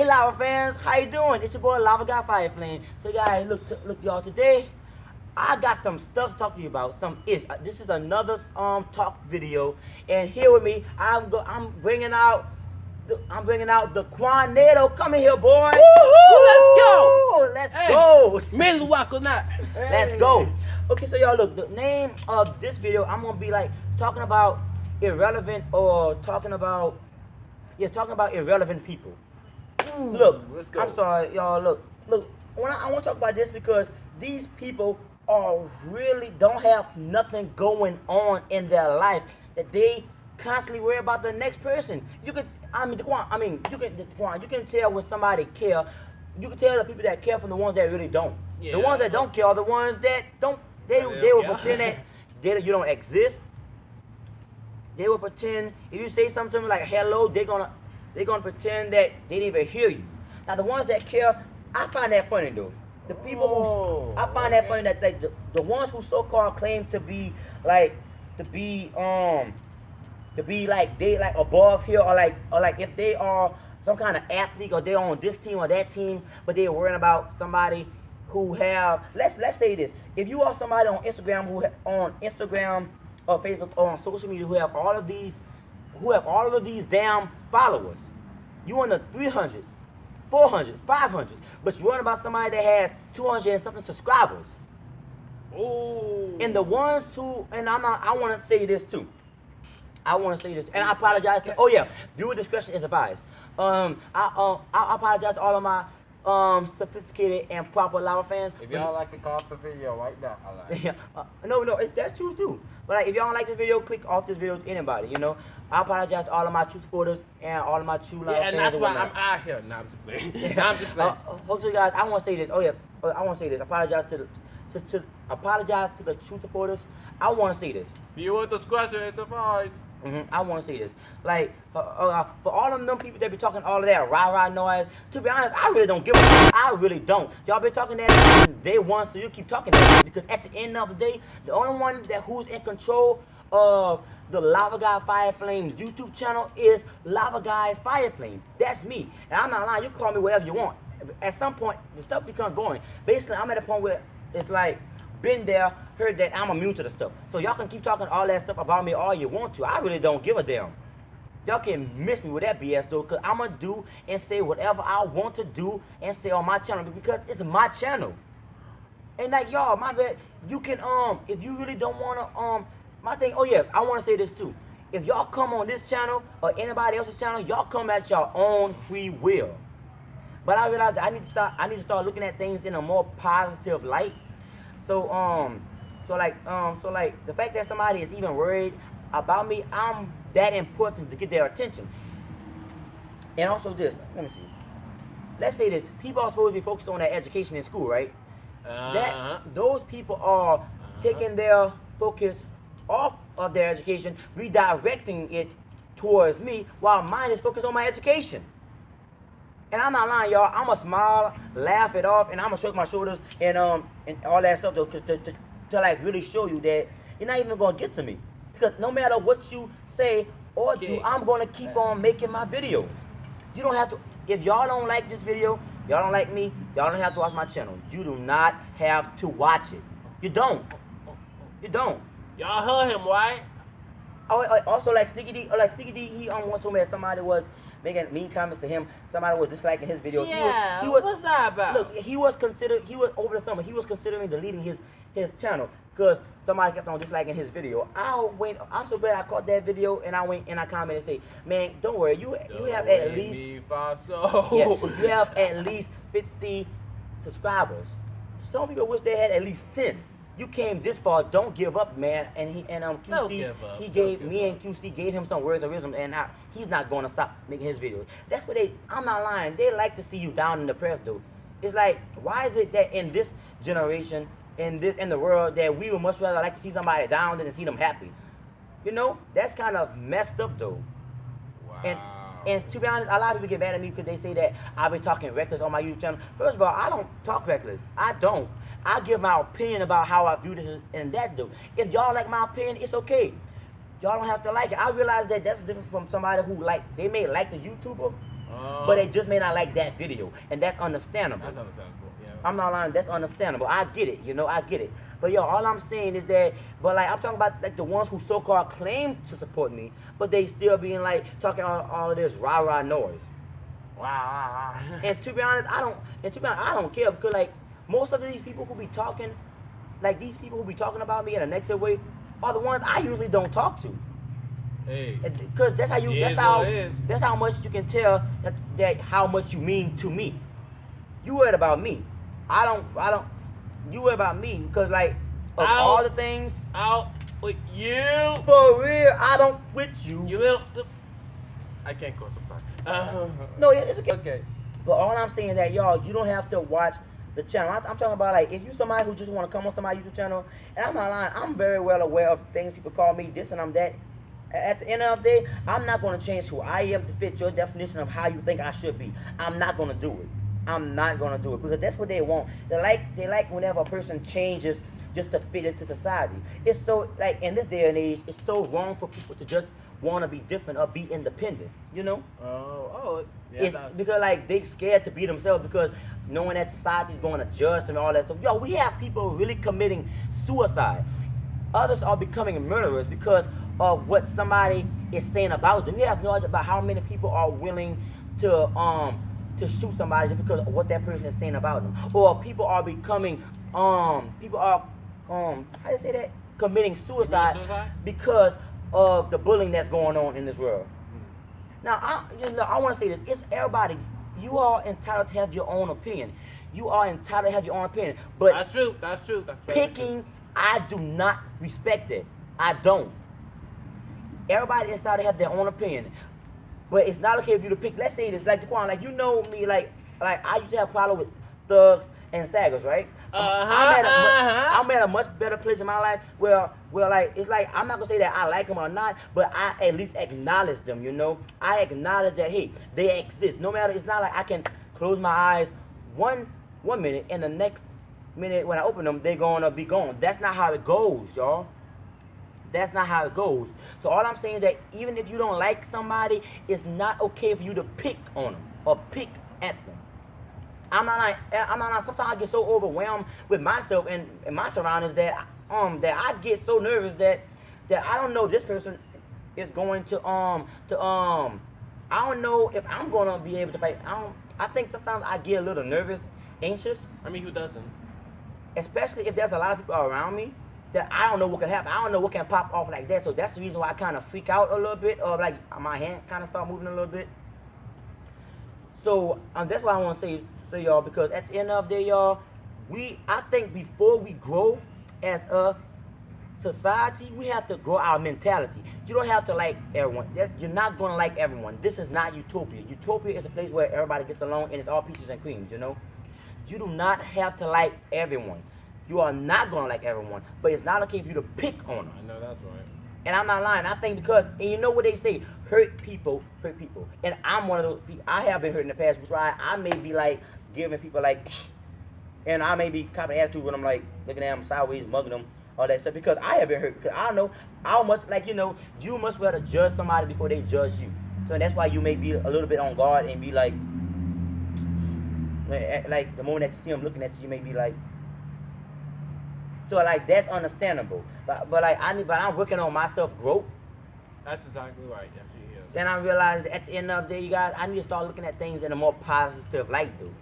Hey Lavafans, how you doing? It's your boy Lavaguy Fire Flame. So guys, look y'all, today I got some stuff to talk to you about. This is another talk video, and here with me I'm bringing out the Quanado. Come in here, boy. Woohoo! Let's go. Milwaukee not. Let's go. Okay, so y'all look, the name of this video, I'm gonna be like talking about irrelevant or talking about irrelevant people. Look, let's go. I'm sorry, y'all. Look. I want to talk about this because these people really don't have nothing going on in their life that they constantly worry about the next person. You can tell when somebody care. You can tell the people that care from the ones that really don't. Yeah. The ones that don't care are the ones that don't. They will pretend that you don't exist. They will pretend if you say something to them like hello, they're gonna pretend that they didn't even hear you. Now the ones that care, I find that funny though. The people I find that funny that the ones who so-called claim to be like they like above here or like if they are some kind of athlete or they're on this team or that team, but they're worrying about somebody who have let's say this. If you are somebody on Instagram or Facebook or on social media who have all of these damn followers, you in the 300s, 400s, 500s, but you're worrying about somebody that has 200 and something subscribers. Oh. And the ones who, and I want to say this too. I want to say this, and I apologize to. Oh yeah, viewer discretion is advised. I apologize to all of my sophisticated and proper Lavafans. If y'all like to call the video right now, I like it. No, that's true too. But like, if y'all don't like this video, click off this video to anybody. You know, I apologize to all of my true supporters and all of my true Lavafans. Yeah, and that's why I'm out here. Nah, I'm just playing. I'm just playing. Hopefully, guys, I want to say this. Oh yeah, I want to say this. Apologize to the true supporters. I want to say this. Viewer discretion is advised. I want to say this. Like, for all of them people that be talking all of that rah-rah noise, to be honest, I really don't give a fuck. I really don't. Y'all been talking that since day one, so you keep talking that because at the end of the day, the only one who's in control of the Lavaguy Fire Flame YouTube channel is Lavaguy Fire Flame. That's me. And I'm not lying. You can call me whatever you want. At some point, the stuff becomes boring. Basically, I'm at a point where it's like, been there, heard that, I'm immune to the stuff. So y'all can keep talking all that stuff about me all you want to. I really don't give a damn. Y'all can miss me with that BS though, because I'm going to do and say whatever I want to do and say on my channel because it's my channel. And like y'all, my bad, you can, if you really don't want to, my thing, oh yeah, I want to say this too. If y'all come on this channel or anybody else's channel, y'all come at your own free will. But I realized that I need to start looking at things in a more positive light. So like the fact that somebody is even worried about me, I'm that important to get their attention. And also this, let me see. Let's say this: people are supposed to be focused on their education in school, right? Those people are taking their focus off of their education, redirecting it towards me, while mine is focused on my education. And I'm not lying, y'all. I'ma smile, laugh it off, and I'ma shrug my shoulders and all that stuff to like really show you that you're not even gonna get to me. Because no matter what you say or do, I'm gonna keep on making my videos. You don't have to. If y'all don't like this video, y'all don't like me, y'all don't have to watch my channel. You do not have to watch it. You don't. You don't. Y'all heard him, right? Oh, also like Sneaky D, he once told me that somebody was making mean comments to him. Somebody was disliking his video. Yeah, he was, what's that about? Look, he was over the summer, he was considering deleting his channel because somebody kept on disliking his video. I'm so glad I caught that video and I went and I commented and say, man, don't worry, you have at least you have at least 50 subscribers. Some people wish they had at least 10. You came this far, don't give up, man. And QC, he gave me and QC gave him some words of wisdom, and he's not going to stop making his videos. That's what I'm not lying. They like to see you down in the press, though. It's like, why is it that in this generation, in the world, that we would much rather like to see somebody down than to see them happy? You know, that's kind of messed up, though. Wow. And to be honest, a lot of people get mad at me because they say that I've been talking reckless on my YouTube channel. First of all, I don't talk reckless. I don't. I give my opinion about how I view this and that, though. If y'all like my opinion, it's okay. Y'all don't have to like it. I realize that that's different from somebody who they may like the YouTuber, but they just may not like that video, and that's understandable. That's understandable. Yeah. I'm not lying, that's understandable. I get it, I get it. But yo, all I'm saying is that, but like I'm talking about like the ones who so-called claim to support me, but they still being like talking all of this rah-rah noise. Wow. And to be honest, I don't care because like most of these people who be talking, like these people who be talking about me in a negative way, are the ones I usually don't talk to. Hey. Because that's how much you can tell that how much you mean to me. You worried about me. I don't. You worry about me because like of all the things. Out with you. For real, I don't with you. You will. I can't curse. I'm sorry. No, it's okay. Okay. But all I'm saying is that y'all, you don't have to watch the channel. I'm talking about like if you somebody who just want to come on somebody's YouTube channel, and I'm not lying, I'm very well aware of things people call me this and I'm that. At the end of the day, I'm not going to change who I am to fit your definition of how you think I should be. I'm not going to do it. I'm not going to do it because that's what they want. They like whenever a person changes just to fit into society. It's so, like, in this day and age, it's so wrong for people to just want to be different or be independent, you know? Yeah, it's because, like, they scared to be themselves because knowing that society is going to judge them and all that stuff. Yo, we have people really committing suicide. Others are becoming murderers because of what somebody is saying about them. You have no idea about how many people are willing to shoot somebody just because of what that person is saying about them. Or people are becoming how do you say that? Committing suicide because of the bullying that's going on in this world. Now, I want to say this. It's everybody. You are entitled to have your own opinion. You are entitled to have your own opinion. But that's true. That's true. Picking, I do not respect it. I don't. Everybody is entitled to have their own opinion. But it's not okay for you to pick. Let's say this, like Daquan, like you know me, like I used to have a problem with thugs and saggers, right? I'm at a much better place in my life where like it's like I'm not gonna say that I like them or not, but I at least acknowledge them, you know. I acknowledge that hey, they exist. No matter, it's not like I can close my eyes one minute and the next minute when I open them, they're gonna be gone. That's not how it goes, y'all. That's not how it goes. So all I'm saying is that even if you don't like somebody, it's not okay for you to pick on them or pick at them. I'm not like sometimes I get so overwhelmed with myself and my surroundings that I get so nervous that I don't know this person is going to I don't know if I'm gonna be able to fight. I think sometimes I get a little nervous, anxious. I mean, who doesn't? Especially if there's a lot of people around me that I don't know what can happen. I don't know what can pop off like that. So that's the reason why I kind of freak out a little bit, or like my hand kind of start moving a little bit. So that's why I want to say to y'all, because at the end of the day, y'all, I think before we grow as a society, we have to grow our mentality. You don't have to like everyone. You're not going to like everyone. This is not utopia. Utopia is a place where everybody gets along and it's all peaches and creams, you know. You do not have to like everyone. You are not going to like everyone, but it's not okay for you to pick on them. I know that's right. And I'm not lying. I think because, and you know what they say, hurt people. And I'm one of those people. I have been hurt in the past, which I may be like giving people like, and I may be copying attitude when I'm like looking at them sideways, mugging them, all that stuff, because I have been hurt. Because I don't know how much, like, you know, you must rather judge somebody before they judge you. So that's why you may be a little bit on guard and be like the moment that you see them looking at you, you may be like. So like that's understandable, but like I'm working on my self growth. That's exactly right. Yes, he is. Then I realized at the end of the day, you guys, I need to start looking at things in a more positive light, dude.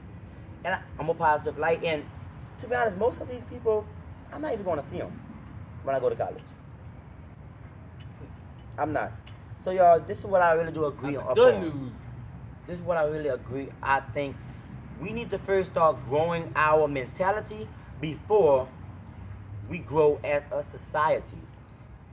And a more positive light. And to be honest, most of these people, I'm not even going to see them when I go to college. I'm not. So y'all, this is what I really do agree on. Good news. This is what I really agree. I think we need to first start growing our mentality before we grow as a society.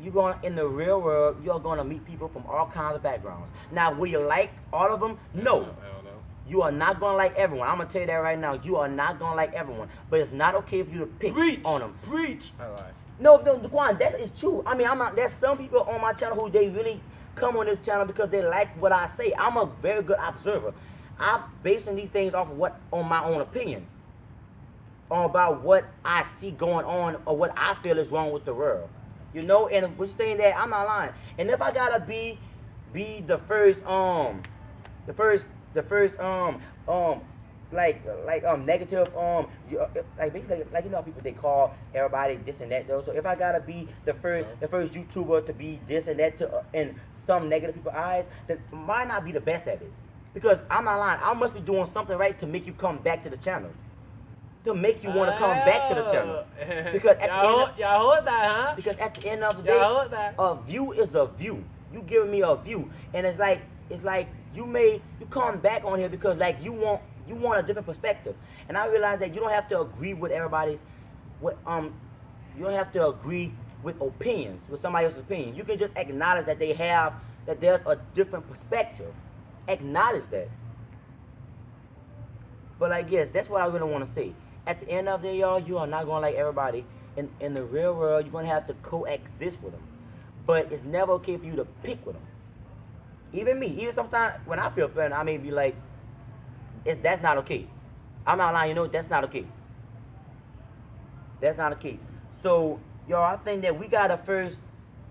You're going in the real world, you're going to meet people from all kinds of backgrounds. Now, will you like all of them? No. I don't know. You are not going to like everyone. I'm going to tell you that right now. You are not going to like everyone. But it's not okay for you to pick on them. Preach. I lie. No, Daquan, that is true. I mean, there's some people on my channel who they really come on this channel because they like what I say. I'm a very good observer. I'm basing these things off of on my own opinion. About what I see going on or what I feel is wrong with the world. You know, and we're saying that I'm not lying. And if I gotta be the first negative like basically like how people they call everybody this and that though. So if I gotta be the first YouTuber to be this and that to in some negative people's eyes, then might not be the best at it. Because I'm not lying, I must be doing something right to make you come back to the channel. To make you want to come back to the channel. Because at y'all heard that, huh? because at the end of the day, Y'all heard that? a view is a view. You giving me a view, and it's like you come back on here because like you want a different perspective. And I realize that you don't have to agree with everybody's you don't have to agree with opinions, with somebody else's opinion. You can just acknowledge that that there's a different perspective. Acknowledge that. But I guess that's what I really want to say. At the end of the day, y'all, you are not going to like everybody. In the real world, you're going to have to coexist with them. But it's never okay for you to pick with them. Even me, even sometimes when I feel threatened, I may be like, that's not okay. I'm not lying, that's not okay. That's not okay. So, y'all, I think that we got to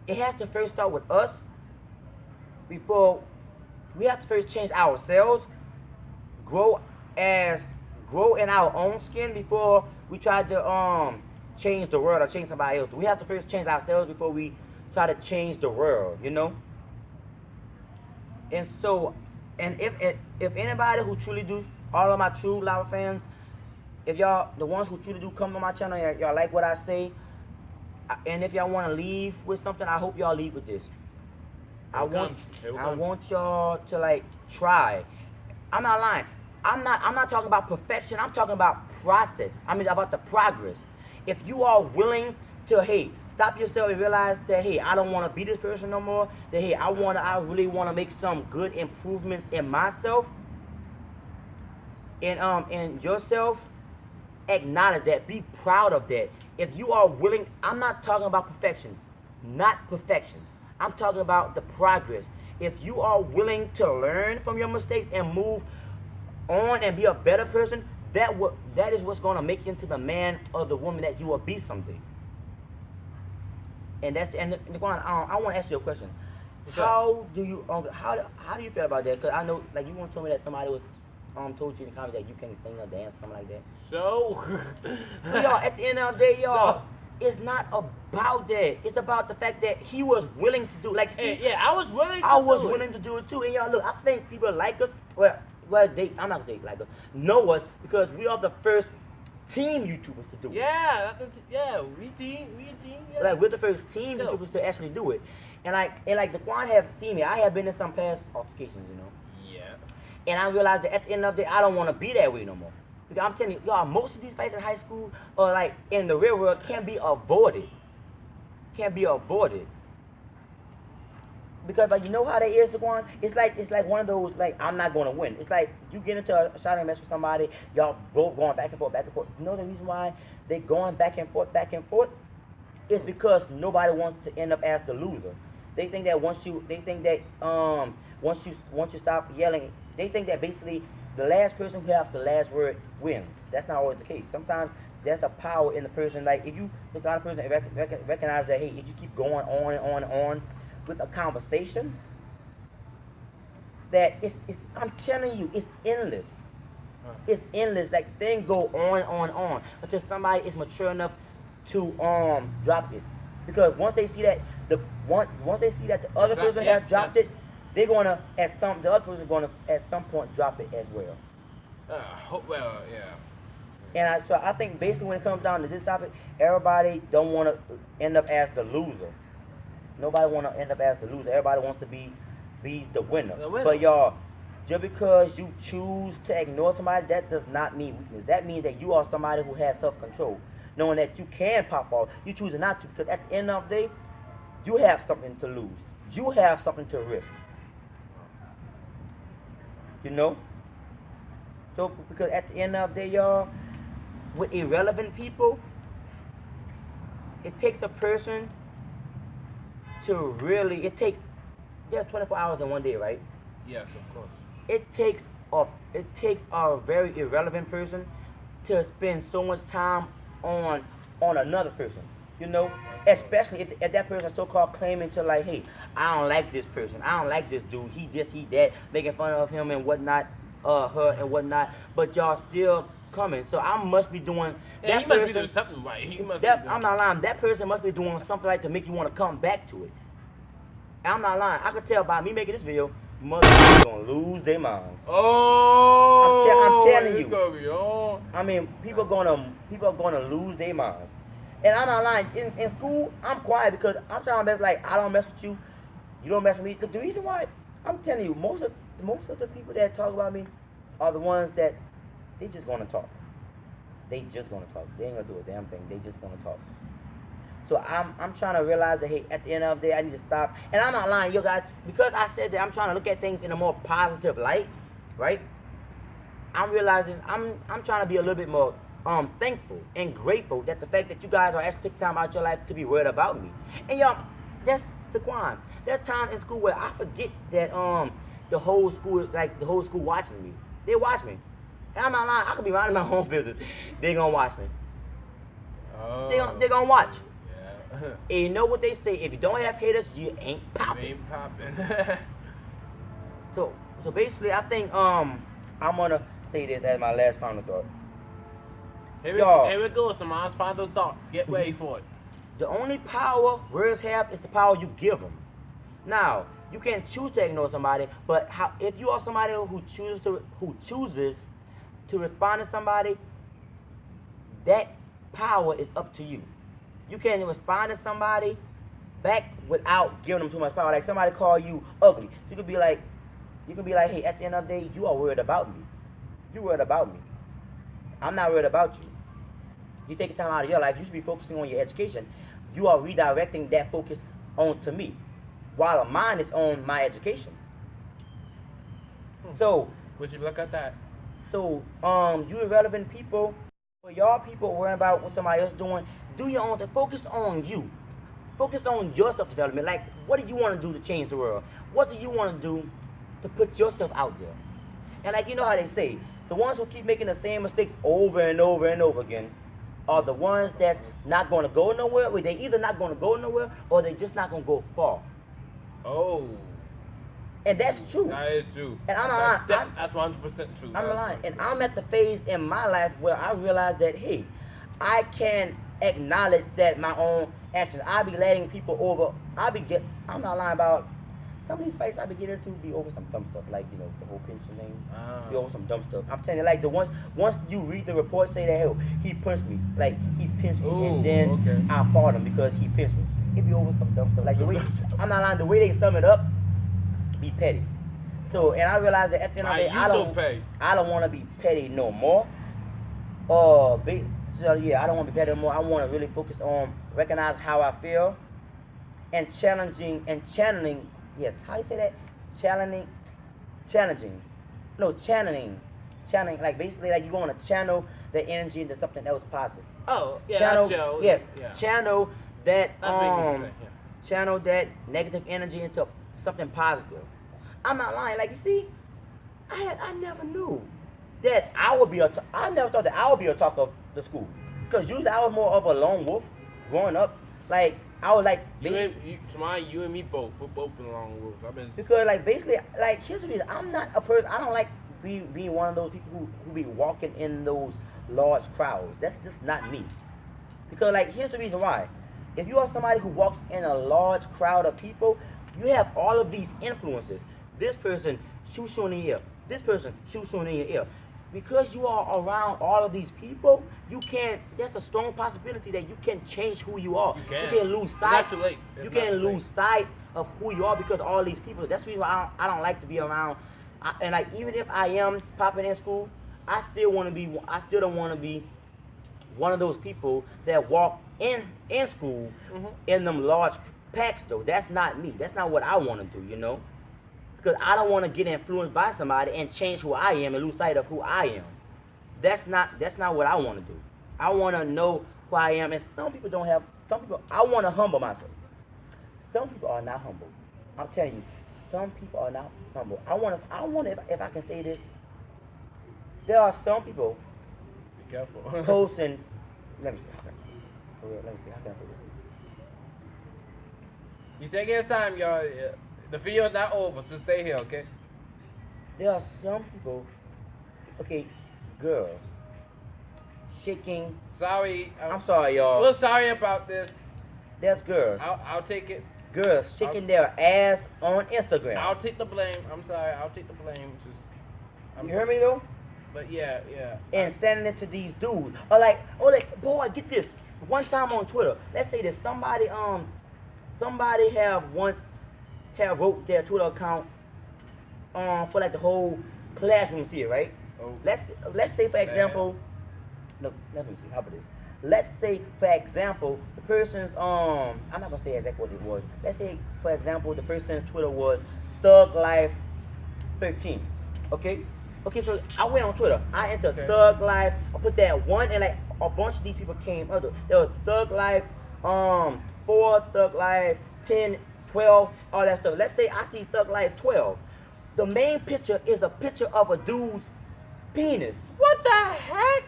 it has to first start with us before, we have to first change ourselves, grow in our own skin before we try to change the world or change somebody else. We have to first change ourselves before we try to change the world, And so, and if anybody who truly do, all of my true Lava fans, if y'all, the ones who truly do come to my channel, y'all like what I say, and if y'all want to leave with something, I hope y'all leave with this. I want y'all to like try. I'm not lying. I'm not talking about perfection. I'm talking about process. I mean about the progress. If you are willing to stop yourself and realize that I don't want to be this person no more. That I really want to make some good improvements in myself. And yourself, acknowledge that. Be proud of that. If you are willing, I'm not talking about perfection. Not perfection. I'm talking about the progress. If you are willing to learn from your mistakes and move on and be a better person, that is what's going to make you into the man or the woman that you will be someday. And I want to ask you a question. How do you feel about that? Because I know, like, you once told me that somebody was told you in the comments that you can't sing or dance, something like that. So, y'all, at the end of the day, y'all, it's not about that. It's about the fact that he was willing to do. Like, see, I was willing. I was willing to do it too. And y'all, look, I think people like us. Well, I'm not gonna say like us. Know us because we are the first team YouTubers to do it. We team. Yeah. Like, we're the first team YouTubers to actually do it. And like the Quan have seen me. I have been in some past altercations, Yes. And I realized that at the end of the day, I don't want to be that way no more. Because I'm telling you, y'all, most of these fights in high school or like in the real world can be avoided. Because like, you know how that is, Daquan? It's like one of those, like, I'm not going to win. It's like you get into a shouting match with somebody, y'all both going back and forth. You know the reason why they going back and forth? It's because nobody wants to end up as the loser. They think that once you stop yelling, they think that basically the last person who has the last word wins. That's not always the case. Sometimes there's a power in the person. Like, if you the kind of person that recognize that, if you keep going on and on and on with a conversation, that I'm telling you, it's endless. It's endless. Like, things go on until somebody is mature enough to drop it. Because once they see that the other person has dropped it, they're gonna the other person is gonna at some point drop it as well. And so I think basically when it comes down to this topic, everybody don't want to end up as the loser. Nobody want to end up as the loser. Everybody wants to be the winner. But y'all, just because you choose to ignore somebody, that does not mean weakness. That means that you are somebody who has self-control, knowing that you can pop off. You choose not to, because at the end of the day, you have something to lose. You have something to risk. So, because at the end of the day, y'all, with irrelevant people, it takes a person to really, there's 24 hours in one day, right? Yes, of course. It takes a very irrelevant person to spend so much time on another person, especially if that person is so-called claiming to, like, hey, I don't like this person, I don't like this dude, he this, he that, making fun of him and whatnot. her and whatnot, but y'all still coming. So I must be doing Yeah, that he must be person. doing something right. He must be That, doing I'm not lying. That person must be doing something right to make you want to come back to it. I'm not lying. I could tell by me making this video, motherfuckers gonna lose their minds. Oh, I'm telling it's you. gonna be on. I mean, people are gonna lose their minds. And I'm not lying. In school, I'm quiet because I'm trying my best. Like I don't mess with you, you don't mess with me. The reason why I'm telling you, most of the people that talk about me are the ones that they just gonna talk. They just gonna talk. They ain't gonna do a damn thing. They just gonna talk. So I'm trying to realize that hey, at the end of the day, I need to stop. And I'm not lying, you guys, because I said that I'm trying to look at things in a more positive light, right? I'm realizing I'm trying to be a little bit more thankful and grateful that the fact that you guys are actually taking time out your life to be worried about me. And y'all, that's the crime. There's times in school where I forget that the whole school watches me. They watch me. And I'm not lying, I could be minding my own business. They gonna watch me. Oh. They gonna watch. Yeah. And you know what they say, if you don't have haters, you ain't You popping. ain't popping. So basically I think I'm gonna say this as my last final thought. Here Y'all. we go. Some last final thoughts. Get ready for it. The only power words have is the power you give them. Now, you can choose to ignore somebody, but if you are somebody who chooses to respond to somebody, that power is up to you. You can respond to somebody back without giving them too much power. Like somebody call you ugly, you can be like, hey, at the end of the day, you are worried about me. You worried about me. I'm not worried about you. You take time out of your life, you should be focusing on your education. You are redirecting that focus onto me, while mine is on my education. So, Would you look at that? you irrelevant people, for y'all people worrying about what somebody else doing, do your own thing. Focus on you. Focus on your self-development. Like, what do you want to do to change the world? What do you want to do to put yourself out there? And like, you know how they say, the ones who keep making the same mistakes over and over and over again are the ones that's not going to go nowhere. Or they either not going to go nowhere or they just not going to go far. Oh. And that's true. That is true. And I'm not lying. That's 100% true. I'm not lying. And I'm at the phase in my life where I realize that, hey, I can acknowledge that my own actions. I be letting people over. I'm not lying about some of these fights I be getting into be over some dumb stuff, like, you know, the whole pension thing. Be over some dumb stuff. I'm telling you, like, once you read the report, say that, hell, he punched me. Like, he pinched me, Ooh, and then okay. I fought him because he pinched me. It be over some dumb stuff. Like, the way, I'm not lying, the way they sum it up, be petty. So, and I realized that at the end of the day, I don't want to be petty no more. So yeah, I don't want to be petty no more. I want to really focus on recognize how I feel and channeling. Yes, how do you say that? Channeling. Like basically, like you want to channel the energy into something else positive. Oh, yeah, Channel, that's yes, yeah. channel that That's what you mean to say, yeah. channel that negative energy into something positive. I'm not lying. Like, you see, I never knew that I never thought that I would be a talk of the school. Because usually I was more of a lone wolf growing up. Like, I was like, You and me both. We're both been long wolves. because like basically, like, here's the reason. I'm not a person. I don't like being one of those people who be walking in those large crowds. That's just not me. Because like, here's the reason why. If you are somebody who walks in a large crowd of people, you have all of these influences. This person shoots you in the ear. This person shoots you in your ear. Because you are around all of these people, there's a strong possibility that you can change who you are. You can lose sight. You can lose sight of who you are because of all these people. That's the reason why I don't like to be around. And like, even if I am popping in school, I still don't want to be one of those people that walk in school in them large packs though. That's not me. That's not what I want to do, you know? Because I don't want to get influenced by somebody and change who I am and lose sight of who I am. That's not what I want to do. I want to know who I am. And some people, I want to humble myself. Some people are not humble. I'm telling you, some people are not humble. I want if I can say this, there are some people Be careful. posting, let me see, how can I say this? You take your time, y'all. The video's not over, so stay here, okay? There are some people okay, girls shaking. Sorry. I'm sorry, y'all. We're sorry about this. There's girls. I'll take it. Girls shaking their ass on Instagram. I'll take the blame. I'm sorry. I'll take the blame. You heard me though? But yeah. And sending it to these dudes. Or like, boy, get this. One time on Twitter, let's say that somebody have wrote their Twitter account for like the whole classroom to see it, right? Oh. Let's say for example, no, let me see how about this. Let's say for example, the person's I'm not gonna say exactly what it was. Let's say for example, the person's Twitter was Thug Life 13. Okay, so I went on Twitter. I entered Thug Life. I put that one, and like a bunch of these people came up. There was Thug Life 4, Thug Life 10, 12, all that stuff. Let's say I see Thug Life 12. The main picture is a picture of a dude's penis. What the heck?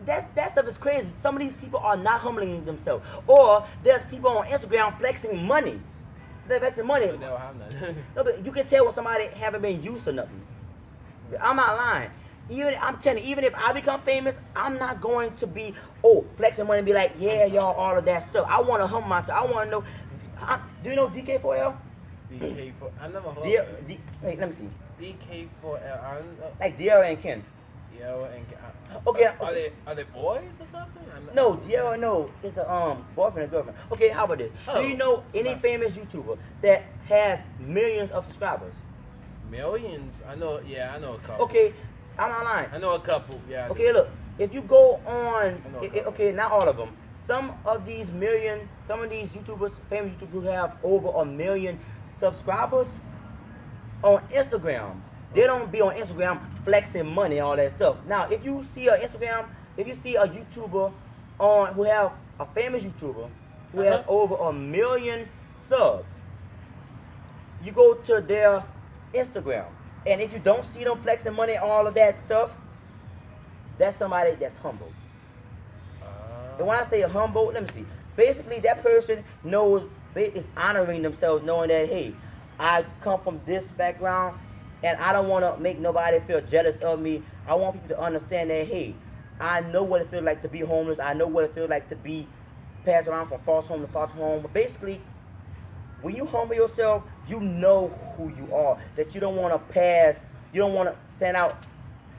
That stuff is crazy. Some of these people are not humbling themselves. Or there's people on Instagram flexing money. They're flexing money. They don't have none. No, but you can tell when somebody haven't been used or nothing. I'm not lying. I'm telling you, even if I become famous, I'm not going to be flexing money and be like, yeah, y'all, all of that stuff. I want to humble myself. I want to know. Do you know DK4L? DK4. I never heard of it. Wait, let me see. DK4L. I don't know. Like Diarra and Ken. Diarra and Okay. Are they boys or something? No, Diarra, no. It's a boyfriend and girlfriend. Okay, how about this? Do you know any famous YouTuber that has millions of subscribers? Millions? I know a couple. Okay, I'm not lying. I know a couple, yeah. Okay, look, if you go on, okay, not all of them. Some of these YouTubers, famous YouTubers who have over 1 million subscribers on Instagram, they don't be on Instagram flexing money, all that stuff. Now, if you see a YouTuber who have a famous YouTuber who has over 1 million subs, you go to their Instagram, and if you don't see them flexing money, all of that stuff, that's somebody that's humble. And when I say humble, let me see. Basically, that person is honoring themselves, knowing that, hey, I come from this background, and I don't want to make nobody feel jealous of me. I want people to understand that, hey, I know what it feels like to be homeless. I know what it feels like to be passed around from foster home to foster home. But basically, when you humble yourself, you know who you are. That you don't want to send out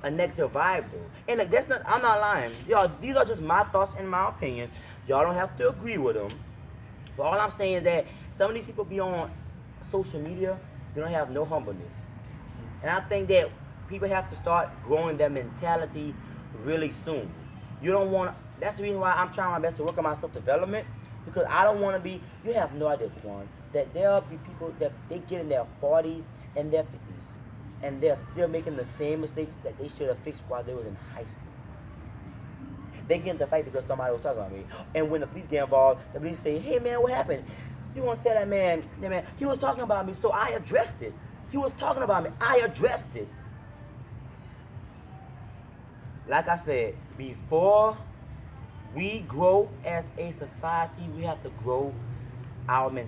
a negative vibe, though. And like, I'm not lying. Y'all, these are just my thoughts and my opinions. Y'all don't have to agree with them. But all I'm saying is that some of these people be on social media, they don't have no humbleness. And I think that people have to start growing their mentality really soon. You don't want to, that's the reason why I'm trying my best to work on my self-development, because I don't want to be, you have no idea, Quan, that there'll be people that they get in their 40s and their 50s, and they're still making the same mistakes that they should have fixed while they was in high school. They get into the fight because somebody was talking about me. And when the police get involved, the police say, hey man, what happened? You want to tell that man, he was talking about me, so I addressed it. He was talking about me, I addressed it. Like I said, before we grow as a society, we have to grow our mentality.